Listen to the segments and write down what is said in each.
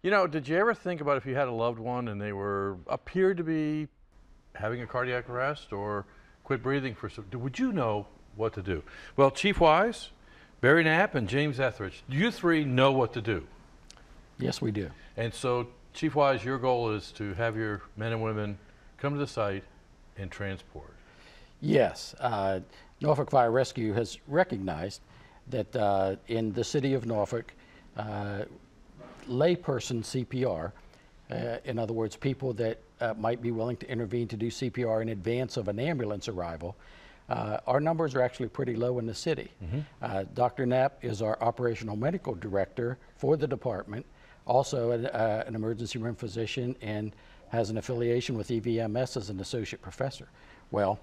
You know, did you ever think about if you had a loved one and they appeared to be having a cardiac arrest or quit breathing for some, would you know what to do? Well, Chief Wise, Barry Knapp, and James Etheridge, you three know what to do. Yes, we do. And so, Chief Wise, your goal is to have your men and women come to the site and transport. Yes. Norfolk Fire Rescue has recognized that in the city of Norfolk, layperson CPR, in other words, people that might be willing to intervene to do CPR in advance of an ambulance arrival, our numbers are actually pretty low in the city. Dr. Knapp is our operational medical director for the department, also an emergency room physician, and has an affiliation with EVMS as an associate professor. Well,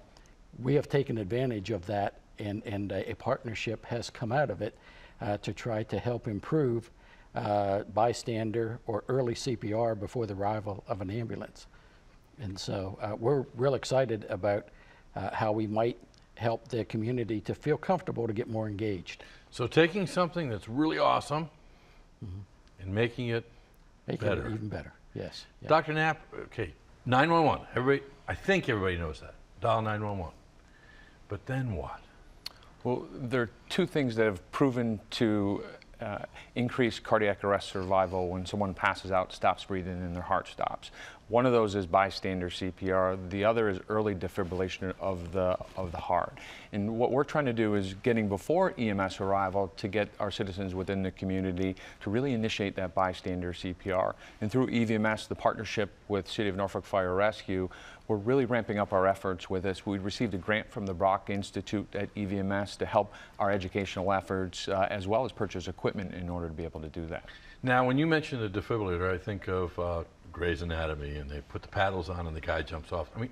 we have taken advantage of that, and a partnership has come out of it to try to help improve bystander or early CPR before the arrival of an ambulance. And so we're real excited about how we might help the community to feel comfortable to get more engaged. So taking something that's really awesome and making it better. Even better, yes. Yeah. Dr. Knapp, okay, 911, everybody, I think everybody knows that, dial 911. But then what? Well, there are two things that have proven to increase cardiac arrest survival when someone passes out, stops breathing, and their heart stops. One of those is bystander CPR. The other is early defibrillation of the heart. And what we're trying to do is getting before EMS arrival to get our citizens within the community to really initiate that bystander CPR. And through EVMS, the partnership with City of Norfolk Fire Rescue, we're really ramping up our efforts with this. We received a grant from the Brock Institute at EVMS to help our educational efforts as well as purchase equipment in order to be able to do that. Now, when you mention the defibrillator, I think of Grey's Anatomy, and they put the paddles on and the guy jumps off. I mean,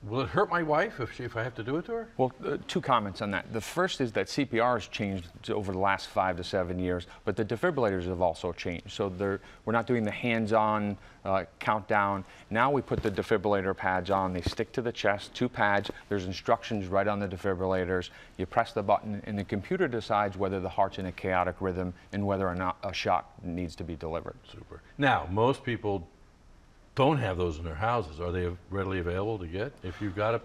will it hurt my wife if I have to do it to her? Well, two comments on that. The first is that CPR has changed over the last 5 to 7 years, but the defibrillators have also changed. So we're not doing the hands-on countdown. Now we put the defibrillator pads on. They stick to the chest, 2 pads. There's instructions right on the defibrillators. You press the button, and the computer decides whether the heart's in a chaotic rhythm and whether or not a shot needs to be delivered. Super. Now, most people don't have those in their houses. Are they readily available to get if you've got a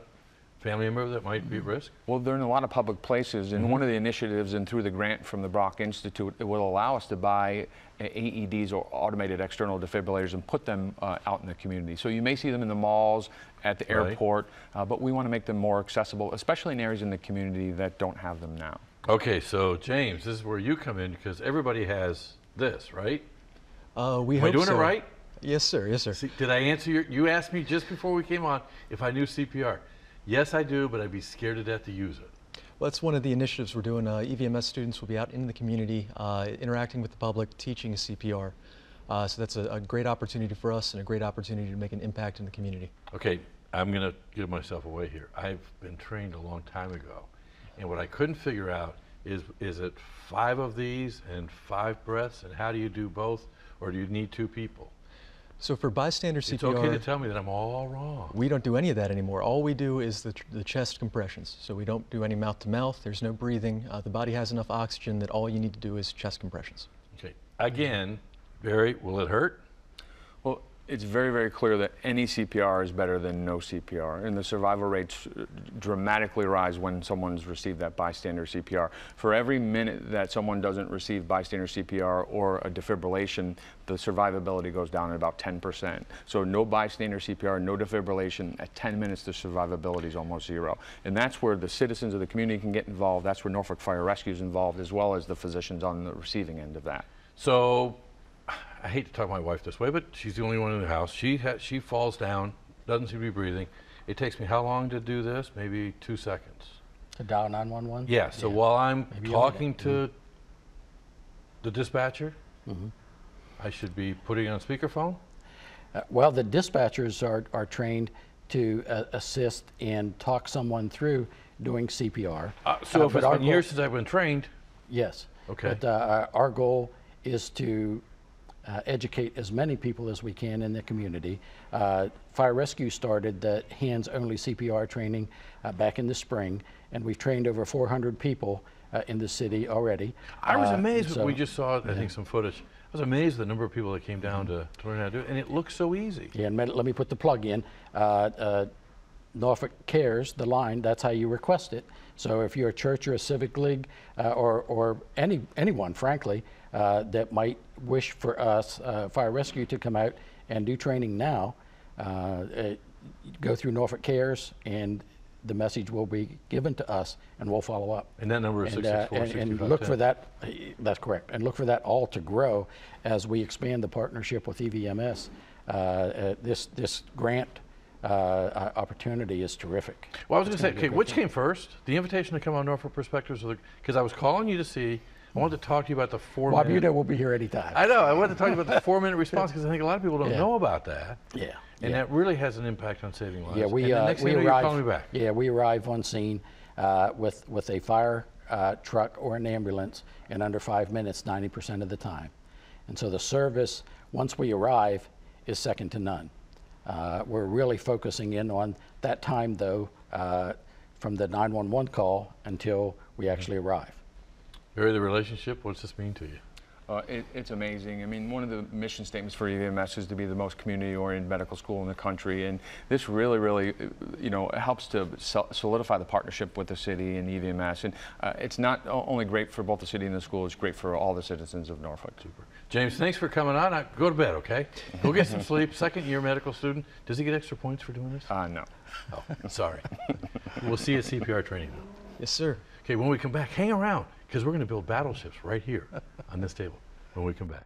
family member that might be at risk? Well, they're in a lot of public places, and one of the initiatives and through the grant from the Brock Institute, it will allow us to buy AEDs or automated external defibrillators and put them out in the community. So you may see them in the malls, at the airport, but we want to make them more accessible, especially in areas in the community that don't have them now. Okay, so James, this is where you come in because everybody has this, right? Am I doing it right? Yes, sir. Yes, sir. See, did I answer you asked me just before we came on if I knew CPR. Yes, I do, but I'd be scared to death to use it. Well, that's one of the initiatives we're doing. EVMS students will be out in the community, interacting with the public, teaching CPR. So that's a great opportunity for us and a great opportunity to make an impact in the community. Okay, I'm going to give myself away here. I've been trained a long time ago, and what I couldn't figure out is it 5 of these and 5 breaths, and how do you do both, or do you need 2 people? So for bystander CPR, it's okay to tell me that I'm all wrong. We don't do any of that anymore. All we do is the chest compressions. So we don't do any mouth to mouth. There's no breathing. The body has enough oxygen that all you need to do is chest compressions. Okay. Again, Barry, will it hurt? Well, it's very, very clear that any CPR is better than no CPR, and the survival rates dramatically rise when someone's received that bystander CPR. For every minute that someone doesn't receive bystander CPR or a defibrillation, the survivability goes down at about 10%. So no bystander CPR, no defibrillation, at 10 minutes the survivability is almost 0. And that's where the citizens of the community can get involved. That's where Norfolk Fire Rescue is involved, as well as the physicians on the receiving end of that. So, I hate to talk to my wife this way, but she's the only one in the house. She falls down, doesn't seem to be breathing. It takes me how long to do this? Maybe 2 seconds. To dial 911? Yeah, so while I'm talking to the dispatcher, I should be putting it on speakerphone? Well, the dispatchers are trained to assist and talk someone through doing CPR. So if it's been years since I've been trained? Yes. Okay. But our goal is to educate as many people as we can in the community. Fire Rescue started the hands-only CPR training back in the spring, and we've trained over 400 people in the city already. I was amazed when we just saw, I think, some footage. was amazed at the number of people that came down to learn how to do it, and it looks so easy. Yeah, and let me put the plug in. Norfolk Cares, the line, that's how you request it. So if you're a church or a civic league or anyone, frankly, that might wish for us, Fire Rescue, to come out and do training now, go through Norfolk Cares, and the message will be given to us, and we'll follow up. And that number is 664 and look for that. That's correct. And look for that all to grow as we expand the partnership with EVMS. This grant opportunity is terrific. Well, I was going to say, okay, which came first? The invitation to come on Norfolk Perspectives, because I was calling you to see. I wanted to talk to you about the 4-minute. Bob, you know we'll be here anytime. I know. I wanted to talk to you about the 4-minute response because I think a lot of people don't know about that. Yeah. And that really has an impact on saving lives. Yeah, we and the next thing you know, you're calling me back. Yeah, we arrive on scene with a fire truck or an ambulance in under 5 minutes, 90% of the time. And so the service, once we arrive, is second to none. We're really focusing in on that time, though, from the 911 call until we actually arrive. Barry, the relationship, what's this mean to you? It's amazing. I mean, one of the mission statements for EVMS is to be the most community-oriented medical school in the country, and this really, helps to solidify the partnership with the city and EVMS. And it's not only great for both the city and the school; it's great for all the citizens of Norfolk. Super. James, thanks for coming on. Now, go to bed, okay? Go get some sleep. Second-year medical student. Does he get extra points for doing this? No. Oh, sorry. We'll see you at CPR training. Yes, sir. Okay, when we come back, hang around, because we're going to build battleships right here on this table when we come back.